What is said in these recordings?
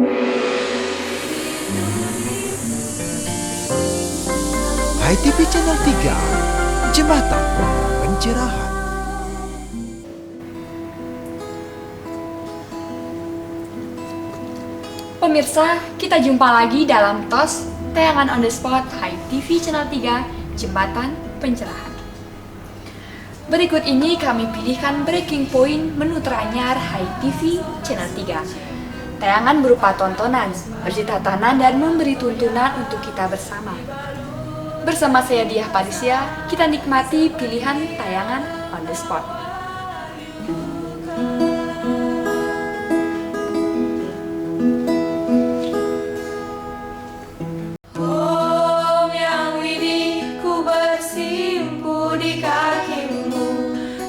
Hai TV Channel 3, Jembatan Pencerahan. Pemirsa, kita jumpa lagi dalam TOS, tayangan on the spot Hai TV Channel 3, Jembatan Pencerahan. Berikut ini kami pilihkan breaking point menu teranyar Hai TV Channel 3. Tayangan berupa tontonan, bercita-tatanan dan memberi tuntunan untuk kita bersama. Bersama saya Diah Parisya, kita nikmati pilihan tayangan on the spot.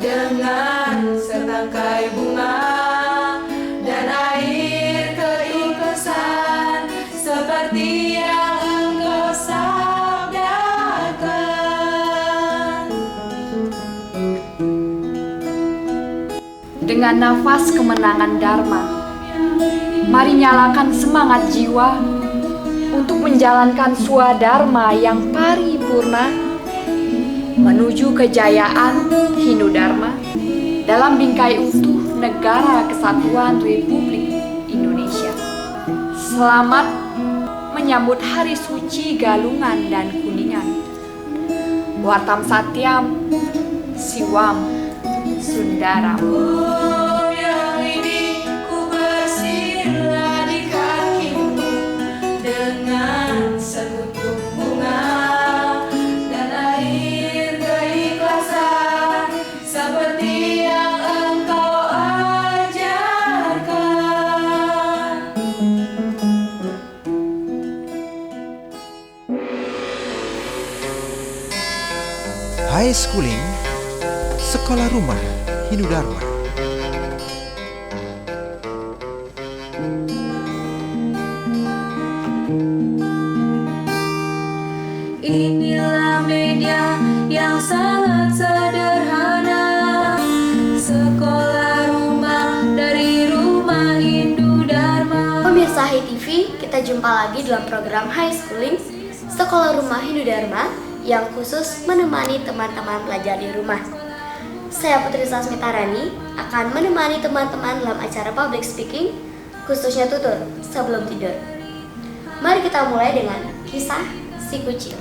Dengan setangkai bunga dan air keikhlasan seperti yang engkau sabdakan. Dengan nafas kemenangan Dharma, mari nyalakan semangat jiwa untuk menjalankan swadharma yang paripurna menuju kejayaan Hindu Dharma dalam bingkai utuh Negara Kesatuan Republik Indonesia. Selamat menyambut Hari Suci Galungan dan Kuningan. Wartam Satyam, Siwam Sundaram. Yang ini ku bersila di kakimu dengan sekutuk bunga dan air keikhlasan seperti yang engkau ajarkan. High Schooling, Sekolah Rumah Hindu Dharma. Inilah media yang sangat sederhana, sekolah rumah dari Rumah Hindu Dharma. Pemirsa Hai TV, kita jumpa lagi dalam program High Schooling Sekolah Rumah Hindu Dharma yang khusus menemani teman-teman belajar di rumah. Saya Putri Sasmitarani akan menemani teman-teman dalam acara public speaking, khususnya tutur sebelum tidur. Mari kita mulai dengan kisah si kucing.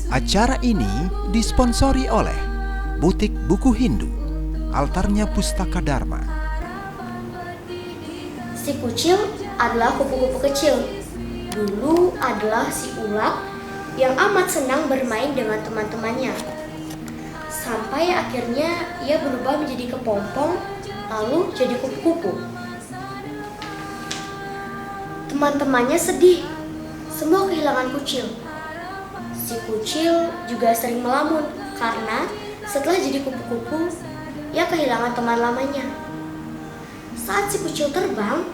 Acara ini disponsori oleh Butik Buku Hindu, Altarnya Pustaka Dharma. Si kucing adalah kupu-kupu kecil. Dulu adalah si ulat yang amat senang bermain dengan teman-temannya. Sampai akhirnya ia berubah menjadi kepompong, lalu jadi kupu-kupu. Teman-temannya sedih, semua kehilangan kucil. Si kucil juga sering melamun karena setelah jadi kupu-kupu, ia kehilangan teman lamanya. Saat si kucil terbang,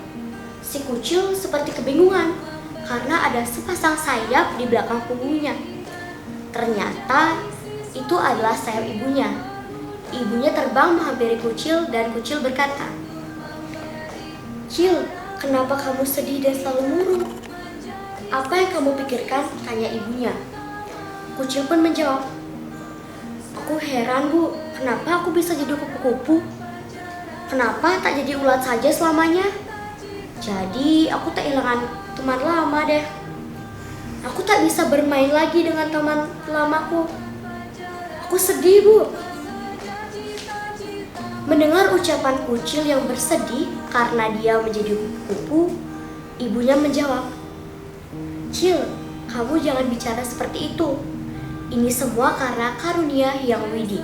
si kucil seperti kebingungan karena ada sepasang sayap di belakang punggungnya. Ternyata itu adalah sayap ibunya. Ibunya terbang menghampiri kucil dan kucil berkata, "Cil, kenapa kamu sedih dan selalu murung? Apa yang kamu pikirkan?" tanya ibunya. Kucil pun menjawab, "Aku heran, Bu, kenapa aku bisa jadi kupu-kupu? Kenapa tak jadi ulat saja selamanya? Jadi aku tak kehilangan teman lama deh. Aku tak bisa bermain lagi dengan teman lamaku. Aku sedih, Bu." Mendengar ucapan kucil yang bersedih karena dia menjadi kupu-kupu, ibunya menjawab, "Cil, kamu jangan bicara seperti itu. Ini semua karena karunia Hyang Widi.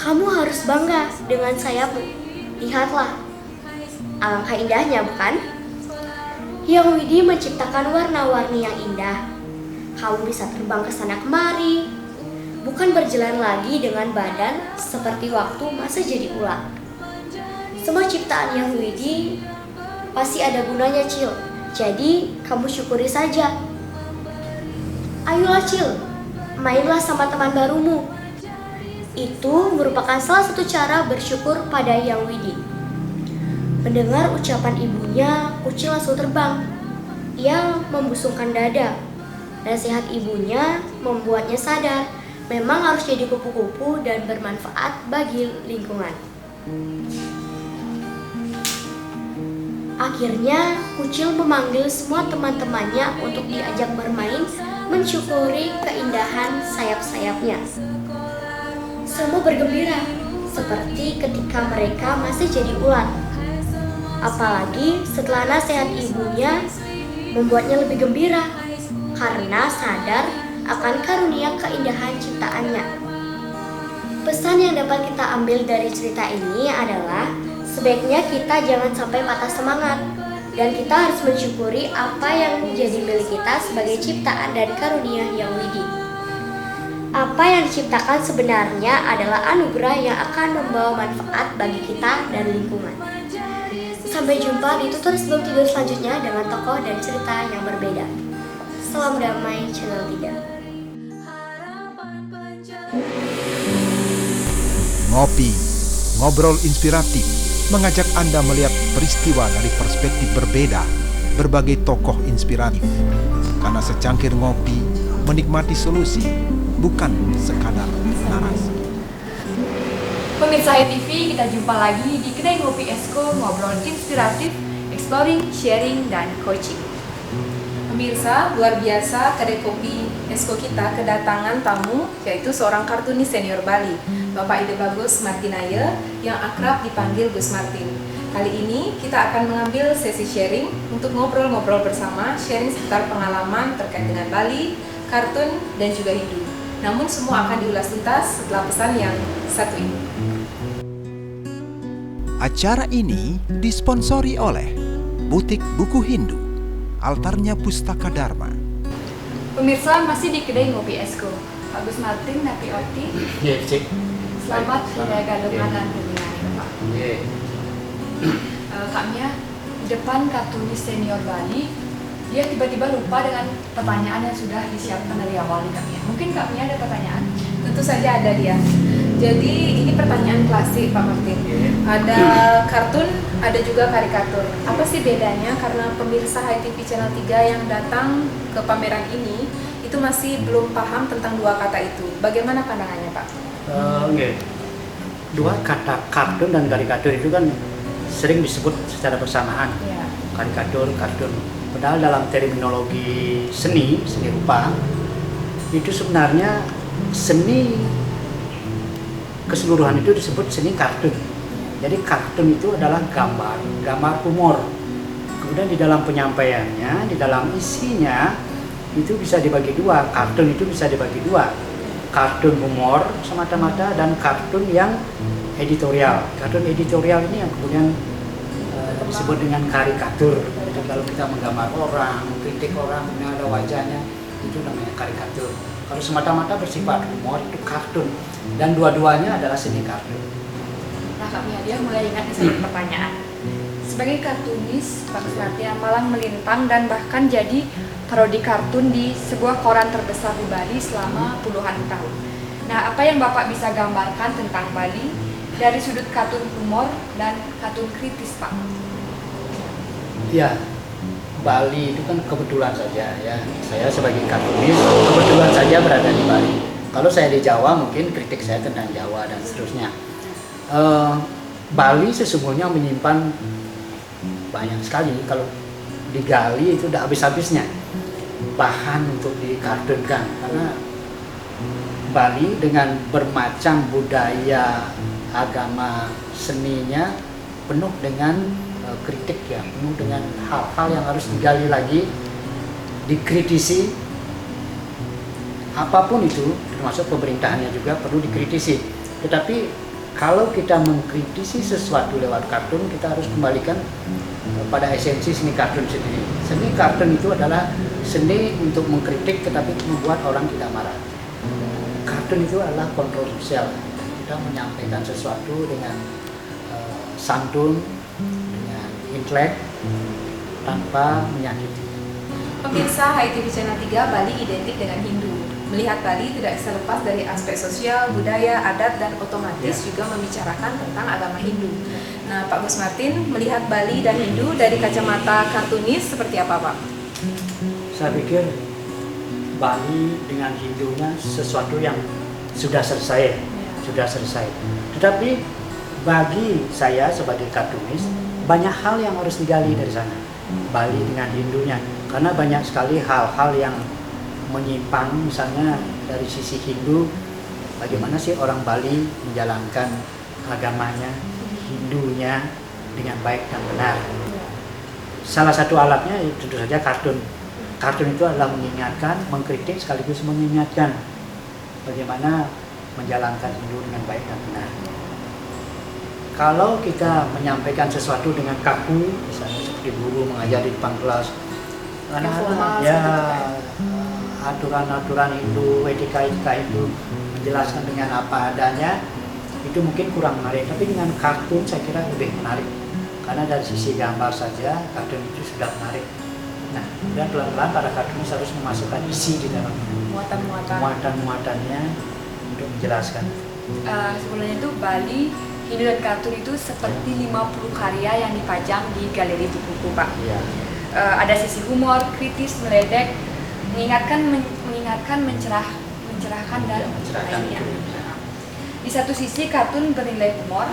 Kamu harus bangga dengan sayapmu. Lihatlah, alangkah indahnya, bukan? Hyang Widi menciptakan warna-warni yang indah. Kamu bisa terbang ke sana kemari, bukan berjalan lagi dengan badan seperti waktu masih jadi ulat. Semua ciptaan Hyang Widi pasti ada gunanya, Cil. Jadi kamu syukuri saja. Ayolah, Cil, mainlah sama teman barumu. Itu merupakan salah satu cara bersyukur pada Hyang Widi." Mendengar ucapan ibunya, kucing langsung terbang. Ia membusungkan dada. Nasihat ibunya membuatnya sadar memang harus jadi kupu-kupu dan bermanfaat bagi lingkungan. Akhirnya, Kucil memanggil semua teman-temannya untuk diajak bermain, mensyukuri keindahan sayap-sayapnya. Semua bergembira, seperti ketika mereka masih jadi ular. Apalagi setelah nasihat ibunya membuatnya lebih gembira, karena sadar akan karunia keindahan ciptaannya. Pesan yang dapat kita ambil dari cerita ini adalah sebaiknya kita jangan sampai patah semangat, dan kita harus mensyukuri apa yang menjadi milik kita sebagai ciptaan dan karunia yang widih. Apa yang diciptakan sebenarnya adalah anugerah yang akan membawa manfaat bagi kita dan lingkungan. Sampai jumpa di tutur sebelum tidur selanjutnya dengan tokoh dan cerita yang berbeda. Salam damai Channel 3. Ngopi, ngobrol inspiratif, mengajak Anda melihat peristiwa dari perspektif berbeda, berbagai tokoh inspiratif. Karena secangkir ngopi, menikmati solusi, bukan sekadar narasi. Pemirsa HiTV, kita jumpa lagi di Kedai Ngopi Esko, ngobrol inspiratif, exploring, sharing, dan coaching. Pemirsa, luar biasa Kedai Kopi Esko kita kedatangan tamu, yaitu seorang kartunis senior Bali, Bapak Ide Bagus Martinaya, yang akrab dipanggil Gus Martin. Kali ini kita akan mengambil sesi sharing untuk ngobrol-ngobrol bersama, sharing seputar pengalaman terkait dengan Bali, kartun, dan juga hidup. Namun semua akan diulas tuntas setelah pesan yang satu ini. Acara ini disponsori oleh Butik Buku Hindu, Altarnya Pustaka Dharma. Pemirsa, masih di Kedai Ngopi Esko. Pak Gus Martin, Napi Oti. Iya, Cik. Selamat Baik, menjaga selamat. dengan dengan Pak. Iya. Kaknya di depan kartunis senior Bali, dia tiba-tiba lupa dengan pertanyaan yang sudah disiapkan dari awal nih Kaknya. Mungkin Kaknya ada pertanyaan? Tentu saja ada dia. Jadi ini pertanyaan klasik Pak Martin. Ada kartun, ada juga karikatur. Apa sih bedanya? Karena pemirsa HiTV Channel 3 yang datang ke pameran ini itu masih belum paham tentang dua kata itu. Bagaimana pandangannya Pak? Nggih. Dua kata kartun dan karikatur itu kan sering disebut secara bersamaan. Ya. Karikatur, kartun. Padahal dalam terminologi seni rupa, itu sebenarnya seni keseluruhan itu disebut seni kartun. Jadi kartun itu adalah gambar humor. Kemudian di dalam penyampaiannya, di dalam isinya itu bisa dibagi dua. Kartun itu bisa dibagi dua. Kartun humor semata-mata dan kartun yang editorial. Kartun editorial ini yang kemudian disebut dengan karikatur. Jadi kalau kita menggambar orang, mengkritik orang, kemudian ada wajahnya, itu namanya karikatur. Kalau semata-mata bersifat humor itu kartun, dan dua-duanya adalah seni kartun. Nah, Kaknya dia mulai ingat nih satu pertanyaan. Sebagai kartunis, Pak Gus Martin yang malang melintang dan bahkan jadi parodi kartun di sebuah koran terbesar di Bali selama puluhan tahun. Nah, apa yang Bapak bisa gambarkan tentang Bali dari sudut kartun humor dan kartun kritis, Pak? Ya, Bali itu kan kebetulan saja ya. Saya sebagai kartunis kebetulan saja berada di Bali. Kalau saya di Jawa mungkin kritik saya tentang Jawa dan seterusnya. Bali sesungguhnya menyimpan banyak sekali. Kalau digali itu tidak habis-habisnya bahan untuk dikartunkan, karena Bali dengan bermacam budaya, agama, seninya penuh dengan kritik ya, penuh dengan hal-hal yang harus digali lagi, dikritisi. Apapun itu, termasuk pemerintahannya juga perlu dikritisi. Tetapi kalau kita mengkritisi sesuatu lewat kartun, kita harus kembalikan pada esensi seni kartun sendiri. Seni kartun itu adalah seni untuk mengkritik tetapi membuat orang tidak marah. Kartun itu adalah kontroversial. Kita menyampaikan sesuatu dengan santun, dengan intelek, tanpa menyakiti. Pemirsa HiTV Channel 3, Bali identik dengan Hindu. Melihat Bali tidak bisa lepas dari aspek sosial, budaya, adat, dan otomatis juga membicarakan tentang agama Hindu. Nah, Pak Gus Martin melihat Bali dan Hindu dari kacamata kartunis seperti apa, Pak? Saya pikir Bali dengan Hindunya sesuatu yang sudah selesai, sudah selesai. Tetapi bagi saya sebagai kartunis, banyak hal yang harus digali dari sana. Bali dengan Hindunya, karena banyak sekali hal-hal yang menyimpang, misalnya dari sisi Hindu, bagaimana sih orang Bali menjalankan agamanya, Hindunya dengan baik dan benar. Salah satu alatnya tentu saja kartun. Kartun itu adalah mengingatkan, mengkritik sekaligus mengingatkan bagaimana menjalankan Hindu dengan baik dan benar. Kalau kita menyampaikan sesuatu dengan kaku, misalnya seperti guru mengajar di depan kelas, anak-anak ya aturan-aturan Hindu, etika-etika Hindu, menjelaskan dengan apa adanya, itu mungkin kurang menarik. Tapi dengan kartun saya kira lebih menarik, karena dari sisi gambar saja kartun itu sudah menarik. Nah, dan pelan-pelan para kartunis harus memasukkan isi di dalamnya, muatan-muatannya untuk menjelaskan. Sebelumnya itu Bali, Hindu dan kartun itu seperti 50 karya yang dipajang di galeri buku, Pak. Iya. Ada sisi humor, kritis, meledek, mengingatkan, mencerahkan dan Mencerahkan lainnya. itu. Di satu sisi kartun bernilai humor,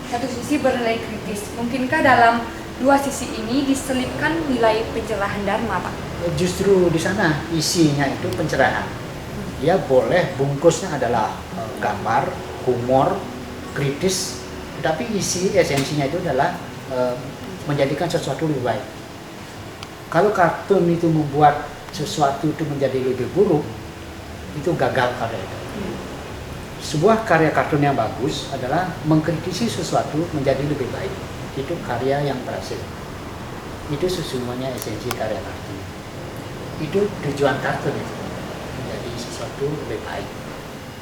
satu sisi bernilai kritis. Mungkinkah dalam dua sisi ini diselipkan nilai pencerahan dharma, Pak? Justru di sana isinya itu pencerahan. Ya boleh bungkusnya adalah gambar, humor, kritis, tetapi isi esensinya itu adalah menjadikan sesuatu lebih baik. Kalau kartun itu membuat sesuatu itu menjadi lebih buruk, itu gagal karya itu. Sebuah karya kartun yang bagus adalah mengkritisi sesuatu menjadi lebih baik. Itu karya yang berhasil. Itu sesungguhnya esensi karya kartun. Itu tujuan kartun itu, menjadi sesuatu lebih baik.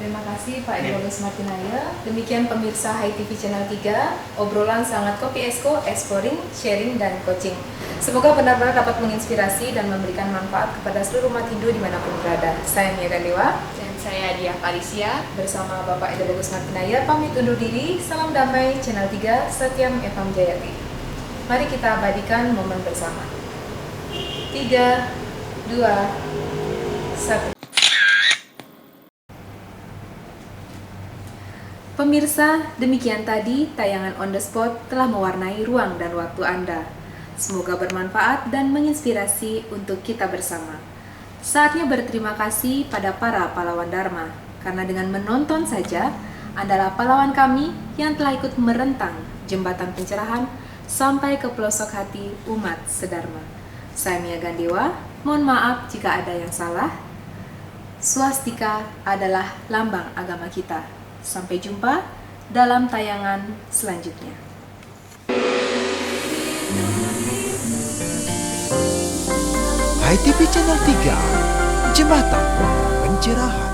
Terima kasih Pak Gus Martinaya. Demikian pemirsa Hai TV Channel 3, obrolan sangat Kopi Esko, exploring, sharing, dan coaching. Semoga benar-benar dapat menginspirasi dan memberikan manfaat kepada seluruh umat Hindu dimanapun berada. Saya Mia Gandewa Dan saya Dia Parisia. bersama Bapak Gus Martinaya pamit undur diri. Salam damai Channel 3, Satyam Evam Jayati. Mari kita abadikan momen bersama. 3, 2, 1. Pemirsa, demikian tadi tayangan On The Spot telah mewarnai ruang dan waktu Anda. Semoga bermanfaat dan menginspirasi untuk kita bersama. Saatnya berterima kasih pada para pahlawan Dharma, karena dengan menonton saja, Adalah pahlawan kami yang telah ikut merentang jembatan pencerahan sampai ke pelosok hati umat sedharma. Saya Mia Gandewa, mohon maaf jika ada yang salah. Swastika adalah lambang agama kita. Sampai jumpa dalam tayangan selanjutnya. Hai TV Channel 3, Jembatan Pencerahan.